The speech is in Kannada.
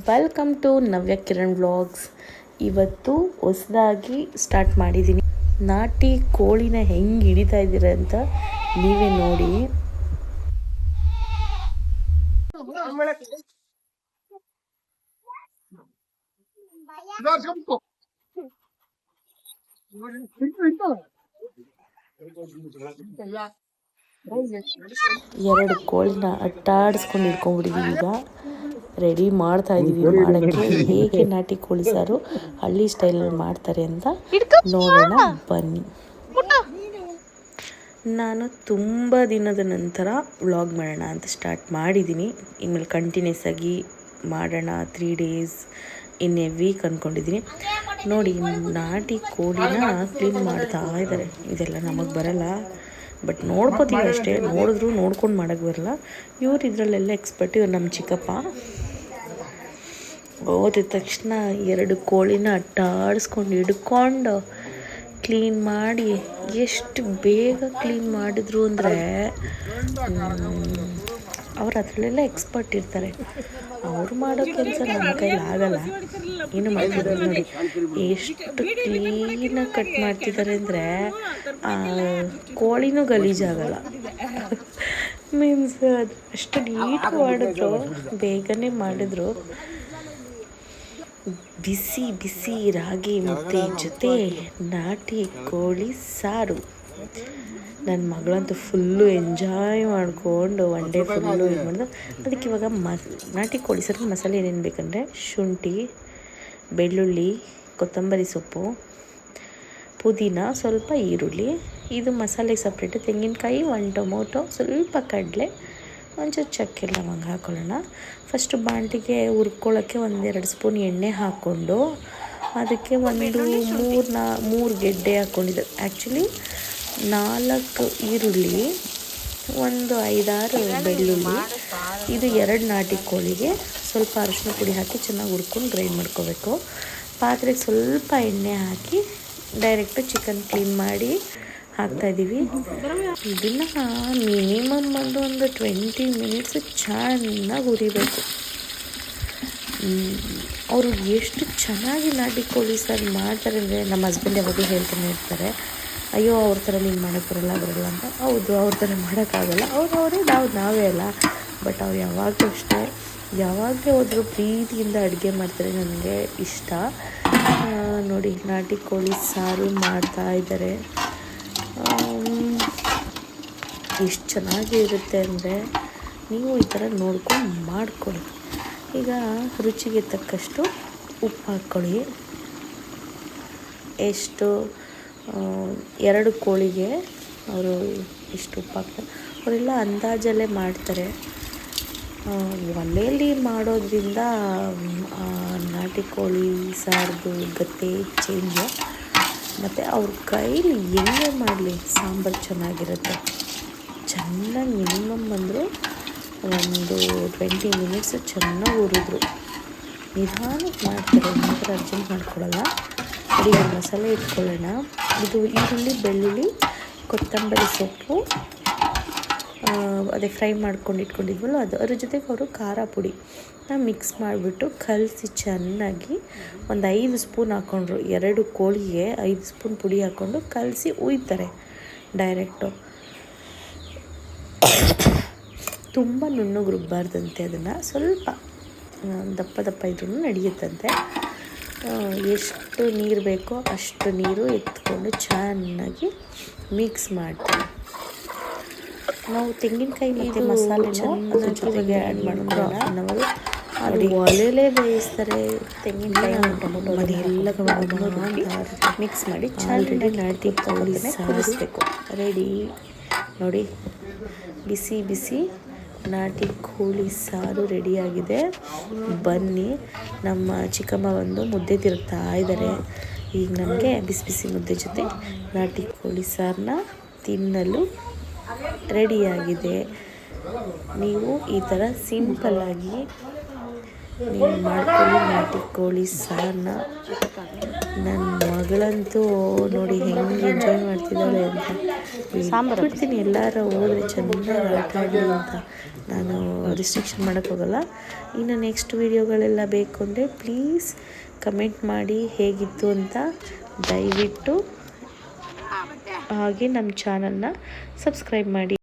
Welcome to Navya Kiran vlogs. ಇವತ್ತು ಹೊಸದಾಗಿ ಸ್ಟಾರ್ಟ್ ಮಾಡಿದ್ದೀನಿ. ನಾಟಿ ಕೋಳಿನ ಹೆಂಗೆ ಹಿಡಿತಾ ಇದ್ದೀರ ಅಂತ ನೀವೇ ನೋಡಿ. ಎರಡು ಕೋಳಿನ ಅಟ್ಟಾಡಿಸ್ಕೊಂಡು ಇಟ್ಕೊಂಡ್ಬಿಟ್ಟಿದ್ದೀವಿ. ಈಗ ರೆಡಿ ಮಾಡ್ತಾ ಇದ್ದೀವಿ ಮಾಡೋಕ್ಕೆ. ಹೇಗೆ ನಾಟಿ ಕೋಳಿ ಸಾರು ಹಳ್ಳಿ ಸ್ಟೈಲಲ್ಲಿ ಮಾಡ್ತಾರೆ ಅಂತ ನೋಡೋಣ ಬನ್ನಿ. ನಾನು ತುಂಬ ದಿನದ ನಂತರ ವ್ಲಾಗ್ ಮಾಡೋಣ ಅಂತ ಸ್ಟಾರ್ಟ್ ಮಾಡಿದ್ದೀನಿ. ಇನ್ಮೇಲೆ ಕಂಟಿನ್ಯೂಸ್ ಆಗಿ ಮಾಡೋಣ 3 days ಇನ್ ಎ ವೀಕ್ ಅಂದ್ಕೊಂಡಿದ್ದೀನಿ. ನೋಡಿ, ನಾಟಿ ಕೋಳಿನ ಕ್ಲೀನ್ ಮಾಡ್ತಾ ಇದ್ದಾರೆ. ಇದೆಲ್ಲ ನಮಗೆ ಬರಲ್ಲ, ಬಟ್ ನೋಡ್ಕೋತೀವಿ ಅಷ್ಟೇ. ನೋಡಿದ್ರು ನೋಡ್ಕೊಂಡು ಮಾಡೋಕ್ಕೆ ಬರಲ್ಲ. ಇವ್ರು ಇದರಲ್ಲೆಲ್ಲ ಎಕ್ಸ್ಪರ್ಟ್. ಇವ್ರು ನಮ್ಮ ಚಿಕ್ಕಪ್ಪ. ಹೋದ ತಕ್ಷಣ 2 ಕೋಳಿನ ಅಟ್ಟಾಡಿಸ್ಕೊಂಡು ಹಿಡ್ಕೊಂಡು ಕ್ಲೀನ್ ಮಾಡಿ, ಎಷ್ಟು ಬೇಗ ಕ್ಲೀನ್ ಮಾಡಿದ್ರು ಅಂದರೆ ಅವ್ರು ಅದರಲ್ಲೆಲ್ಲ ಎಕ್ಸ್ಪರ್ಟ್ ಇರ್ತಾರೆ. ಅವರು ಮಾಡೋ ಕೆಲಸ ನಮ್ಮ ಕೈಲಿ ಆಗಲ್ಲ. ಏನು ಮಾಡ್ತಿದ್ದಾರೆ ನೋಡಿ, ಎಷ್ಟು ಕ್ಲೀನಾಗಿ ಕಟ್ ಮಾಡ್ತಿದ್ದಾರೆ ಅಂದರೆ ಕೋಳಿನೂ ಗಲೀಜಾಗಲ್ಲ. ಮೀನ್ಸ್ ಅಷ್ಟು ನೀಟಾಗಿ ಮಾಡಿದ್ರು, ಬೇಗನೆ ಮಾಡಿದ್ರು. ಬಿಸಿ ಬಿಸಿ ರಾಗಿ ಮುದ್ದೆ ಜೊತೆ ನಾಟಿ ಕೋಳಿ ಸಾರು. ನನ್ನ ಮಗಳಂತೂ ಫುಲ್ಲು ಎಂಜಾಯ್ ಮಾಡಿಕೊಂಡು ಒನ್ ಡೇ ಫುಲ್ಲು ಇದು ಮಾಡಿದ್ರು. ಅದಕ್ಕೆ ಇವಾಗ ನಾಟಿ ಕೋಳಿ ಸಾರಿಗೆ ಮಸಾಲೆ ಏನೇನು ಬೇಕಂದರೆ ಶುಂಠಿ, ಬೆಳ್ಳುಳ್ಳಿ, ಕೊತ್ತಂಬರಿ ಸೊಪ್ಪು, ಪುದೀನ, ಸ್ವಲ್ಪ ಈರುಳ್ಳಿ. ಇದು ಮಸಾಲೆಗೆ ಸಪ್ರೇಟು ತೆಂಗಿನಕಾಯಿ, 1 ಟೊಮೊಟೊ, ಸ್ವಲ್ಪ ಕಡಲೆ, ಒಂಚೂರು ಚಕ್ಕೆ ಲವಂಗ ಹಾಕ್ಕೊಳ್ಳೋಣ. ಫಸ್ಟು ಬಾಂಡಿಗೆ ಹುರ್ಕೊಳ್ಳೋಕ್ಕೆ 1-2 ಸ್ಪೂನ್ ಎಣ್ಣೆ ಹಾಕ್ಕೊಂಡು ಅದಕ್ಕೆ ಮೂರು ಗೆಡ್ಡೆ ಹಾಕ್ಕೊಂಡಿದ್ದೆ. ಆ್ಯಕ್ಚುಲಿ 4 ಈರುಳ್ಳಿ, 5-6 ಬೆಳ್ಳುಳ್ಳಿ. ಇದು 2 ನಾಟಿ ಕೋಳಿಗೆ ಸ್ವಲ್ಪ ಅರಿಶಿನ ಪುಡಿ ಹಾಕಿ ಚೆನ್ನಾಗಿ ಹುರ್ಕೊಂಡು ಗ್ರೈಂಡ್ ಮಾಡ್ಕೋಬೇಕು. ಪಾತ್ರೆಗೆ ಸ್ವಲ್ಪ ಎಣ್ಣೆ ಹಾಕಿ ಡೈರೆಕ್ಟು ಚಿಕನ್ ಕ್ಲೀನ್ ಮಾಡಿ ಹಾಕ್ತಾಯಿದ್ದೀವಿ. ಇದನ್ನು ಮಿನಿಮಮ್ ಒಂದು 20 ಮಿನಿಟ್ಸ್ ಚೆನ್ನಾಗಿ ಹುರಿಬೇಕು. ಅವರು ಎಷ್ಟು ಚೆನ್ನಾಗಿ ನಾಟಿ ಕೋಳಿ ಸಾರು ಮಾಡ್ತಾರೆ ಅಂದರೆ, ನಮ್ಮ ಹಸ್ಬೆಂಡ್ ಯಾವಾಗಲೂ ಹೇಳ್ತಾನೆ ಇರ್ತಾರೆ, ಅಯ್ಯೋ ಅವ್ರ ಥರ ನೀನು ಮಾಡೋಕ್ಕೆ ಬರಲ್ಲ ಅಂತ. ಹೌದು, ಅವ್ರ ಥರ ಮಾಡೋಕ್ಕಾಗಲ್ಲ. ಅವರೇ ನಾವೇ ಅಲ್ಲ. ಬಟ್ ಅವ್ರು ಯಾವಾಗಲೂ ಅಷ್ಟೇ, ಯಾವಾಗಲೇ ಹೋದರೂ ಪ್ರೀತಿಯಿಂದ ಅಡುಗೆ ಮಾಡ್ತಾರೆ. ನನಗೆ ಇಷ್ಟ. ನೋಡಿ, ನಾಟಿ ಕೋಳಿ ಸಾರು ಮಾಡ್ತಾ ಇದ್ದಾರೆ. ಎಷ್ಟು ಚೆನ್ನಾಗಿರುತ್ತೆ ಅಂದರೆ ನೀವು ಈ ಥರ ನೋಡ್ಕೊಂಡು ಮಾಡ್ಕೊಳ್ಳಿ. ಈಗ ರುಚಿಗೆ ತಕ್ಕಷ್ಟು ಉಪ್ಪು ಹಾಕ್ಕೊಳ್ಳಿ. ಎಷ್ಟು 2 ಕೋಳಿಗೆ ಅವರು ಇಷ್ಟು ಉಪ್ಪು ಹಾಕ್ತಾರೆ. ಅವರೆಲ್ಲ ಅಂದಾಜಲ್ಲೇ ಮಾಡ್ತಾರೆ. ಒಲೆಯಲ್ಲಿ ಮಾಡೋದ್ರಿಂದ ನಾಟಿ ಕೋಳಿ ಸಾರ್ದು ಗತ್ತೆ ಚೇಂಜು. ಮತ್ತು ಅವ್ರ ಕೈಲಿ ಹೆಂಗೆ ಮಾಡಲಿ ಸಾಂಬಾರು ಚೆನ್ನಾಗಿರುತ್ತೆ. ಚೆನ್ನಾಗಿ ಮಿನಿಮಮ್ ಅಂದರೂ ಒಂದು 20 ಮಿನಿಟ್ಸ್ ಚೆನ್ನಾಗಿ ಹುರಿದ್ರು. ನಿಧಾನಕ್ಕೆ ಮಾಡ್ತಾರೆ, ಮಾತ್ರ ಅರ್ಜೆಂಟ್ ಮಾಡ್ಕೊಳ್ಳಲ್ಲ. ಅಡಿಗೆ ಮಸಾಲೆ ಇಟ್ಕೊಳ್ಳೋಣ. ಇದು ಈರುಳ್ಳಿ, ಬೆಳ್ಳುಳ್ಳಿ, ಕೊತ್ತಂಬರಿ ಸೊಪ್ಪು, ಅದೇ ಫ್ರೈ ಮಾಡ್ಕೊಂಡು ಇಟ್ಕೊಂಡಿದ್ವಲ್ಲ ಅದು. ಅದ್ರ ಜೊತೆಗೆ ಅವರು ಖಾರ ಪುಡಿ ಮಿಕ್ಸ್ ಮಾಡಿಬಿಟ್ಟು ಕಲಸಿ ಚೆನ್ನಾಗಿ 5 ಸ್ಪೂನ್ ಹಾಕ್ಕೊಂಡ್ರು. 2 ಕೋಳಿಗೆ 5 ಸ್ಪೂನ್ ಪುಡಿ ಹಾಕ್ಕೊಂಡು ಕಲಸಿ ಉಯ್ತಾರೆ ಡೈರೆಕ್ಟು. ತುಂಬ ನುಣ್ಣಗೆ ರುಬ್ಬಾರ್ದಂತೆ ಅದನ್ನು, ಸ್ವಲ್ಪ ದಪ್ಪ ಇದ್ರೂ ನಡೆಯುತ್ತಂತೆ. ಎಷ್ಟು ನೀರು ಬೇಕೋ ಅಷ್ಟು ನೀರು ಎತ್ಕೊಂಡು ಚೆನ್ನಾಗಿ ಮಿಕ್ಸ್ ಮಾಡ್ತಾರೆ. ನಾವು ತೆಂಗಿನಕಾಯಿ ಮತ್ತು ಮಸಾಲೆನ ಅದ್ರ ಜೊತೆಗೆ ಆ್ಯಡ್ ಮಾಡ್ಕೊಳ್ಳೋಣ. ನಾವು ಅದು ಒಲೆಲೇ ಬೇಯಿಸ್ತಾರೆ. ತೆಂಗಿನಕಾಯಿ, ಟೊಮೊಟೊ ಅದೆಲ್ಲ ಮಿಕ್ಸ್ ಮಾಡಿ ಚೆನ್ನಾಗಿ ನಾಟಿ ಕೋಳಿ ಸಾರಿಸ್ಬೇಕು. ರೆಡಿ ನೋಡಿ, ಬಿಸಿ ಬಿಸಿ ನಾಟಿ ಕೋಳಿ ಸಾರು ರೆಡಿಯಾಗಿದೆ. ಬನ್ನಿ, ನಮ್ಮ ಚಿಕ್ಕಮ್ಮ ಮುದ್ದೆ ತಿರುಗ್ತಾ ಇದ್ದಾರೆ. ಈಗ ನನಗೆ ಬಿಸಿ ಬಿಸಿ ಮುದ್ದೆ ಜೊತೆ ನಾಟಿ ಕೋಳಿ ಸಾರನ್ನ ತಿನ್ನಲು ರೆಡಿಯಾಗಿದೆ. ನೀವು ಈ ಥರ ಸಿಂಪಲ್ಲಾಗಿ ನೀವು ಮಾಡ್ಕೊಳ್ಳಿ ನಾಟಿ ಕೋಳಿ ಸಾರನ್ನ. ನನ್ನ ಮಗಳಂತೂ ನೋಡಿ ಹೆಂಗೆ ಎಂಜಾಯ್ ಮಾಡ್ತಿದ್ದಾಳೆ ಅಂತ. ಬಿಡ್ತೀನಿ ಎಲ್ಲರೂ ಹೋದರೆ ಚೆನ್ನಾಗಿ ಆಟ ಆಡಲಿ ಅಂತ. ನಾನು ರಿಸ್ಟ್ರಿಕ್ಷನ್ ಮಾಡೋಕ್ಕೋಗಲ್ಲ. ಇನ್ನು ನೆಕ್ಸ್ಟ್ ವೀಡಿಯೋಗಳೆಲ್ಲ ಬೇಕು ಅಂದರೆ ಪ್ಲೀಸ್ ಕಮೆಂಟ್ ಮಾಡಿ ಹೇಗಿತ್ತು ಅಂತ ದಯವಿಟ್ಟು. ಹಾಗೆ ನಮ್ಮ ಚಾನಲ್ನ ಸಬ್ಸ್ಕ್ರೈಬ್ ಮಾಡಿ.